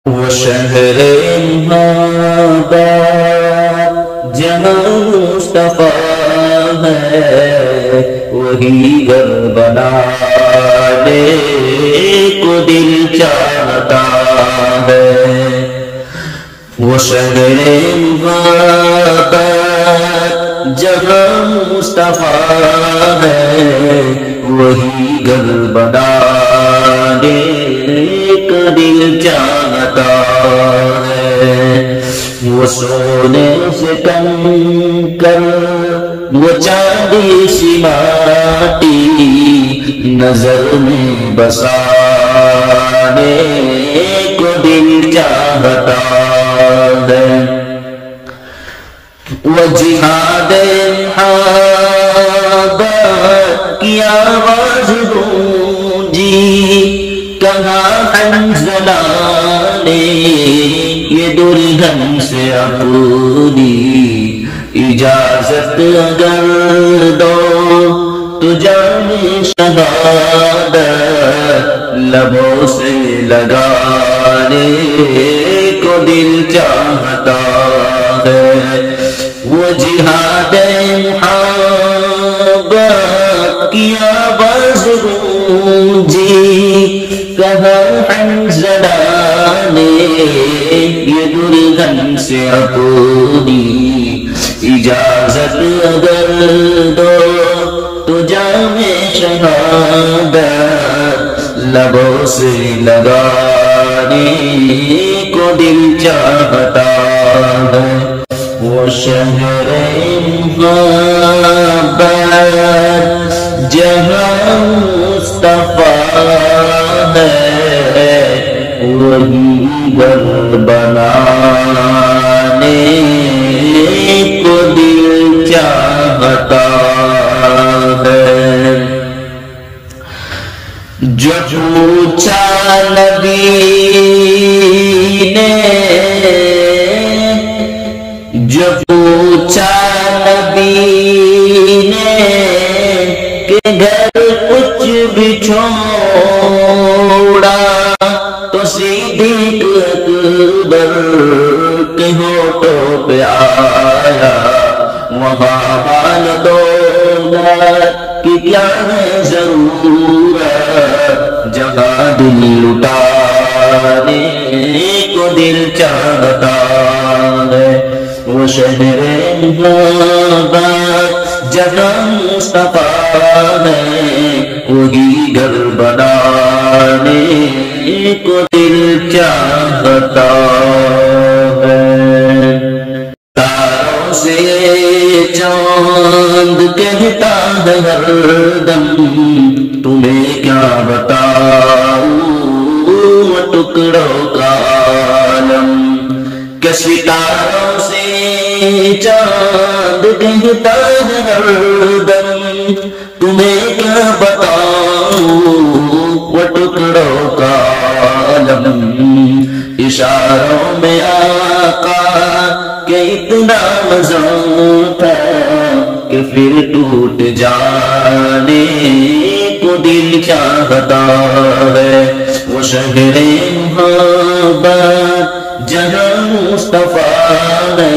وہ شہر محبت جہاں مصطفیٰ ہے وہی گھر بنانے کو دل چاہتا ہے۔ وہ شہر محبت جہاں مصطفیٰ ہے وہی گھر بنانے کا دل چاہتا ہے۔ وہ سونے سے کم کر وہ چاندی سی ماٹی نظر میں بسانے کو دل چاہتا ہے۔ وہ جہاد محبت کی آواز گونجی کہاں حنظلہ نے یہ دلہن سے اپنی اجازت اگر دو تو جانے شہادت لبوں سے لگانے کو دل چاہتا ہے۔ وہ جہاد محبت کی آواز گونجی کہاں حنظلہ نے یہ دلہن سے اپنی اجازت اگر دو تو جام شہادت لبوں سے لگانے کو دل چاہتا ہے۔ وہ شہر محبت جہاں مصطفیٰ ہے وہی گھر بنانے کو دل چاہتا ہے۔ جو پوچھا نبی نے جو پوچھا نبی نے کہ گھر کچھ بھی چھوڑا تو صدیق اکبر کے ہونٹوں پہ آیا وہاں مال دولت کی کیا ہے ضرورت جہاں دل لٹانے کو دل چاہتا ہے۔ وہ شہر محبت جہاں مصطفیٰ ہے وہی گھر بنانے کو دل چاہتا ہے۔ تاروں سے چاند کہتا ہے ہر دم تمہیں کیا بتاؤں ٹکڑوں کا عالم کہ ستاروں سے چاند کہتا ہے ہر دم تمہیں کیا بتاؤں وہ ٹکڑوں کا عالم اشاروں میں آقا کہ اتنا مزہ تھا کہ پھر ٹوٹ جانے کو دل چاہتا ہے۔ وہ شہر محبت جہاں مصطفیٰ ہے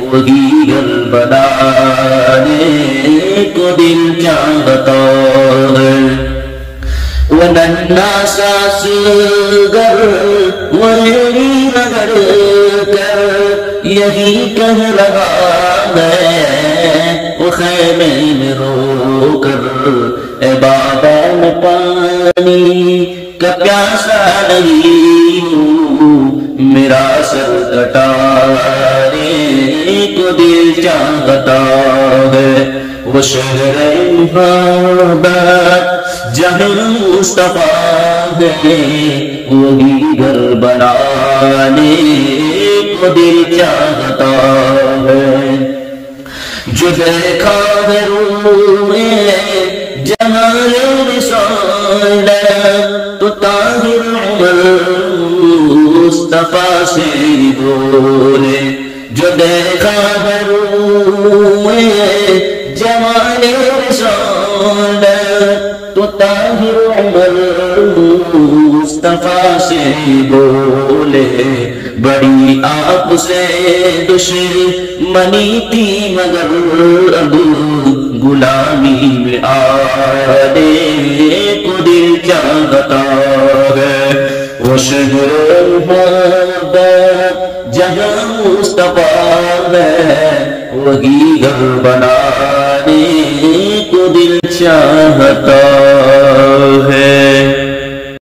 وہی گھر بنانے کو دل چاہتا ہے۔ وہ ننھا سا صغر وہ ریڑھی رگڑ کر یہی کہہ رہا ہے وہ خیمے میں رو کر اے بابا میں پانی کا پیاسا نہیں ہوں میرا سر کٹانے کو دل چاہتا ہے۔ وہ شہر محبت جہاں مصطفیٰ ہے وہی گھر بنانے کو دل چاہتا ہے۔ جو دیکھا ہے روئے جہاں رسالت تو طاہر عمر مصطفیٰ سے بولے جو دیکھا ہے روئے جہاں آل رسالت تو طاہر عمر مصطفیٰ سے بولے بڑی آپ سے دشمنی تھی مگر اب غلامی میں آنے کو دل چاہتا ہے وہ شہر محبت جہاں مصطفیٰ ہے وہی گھر بنانے کو دل چاہتا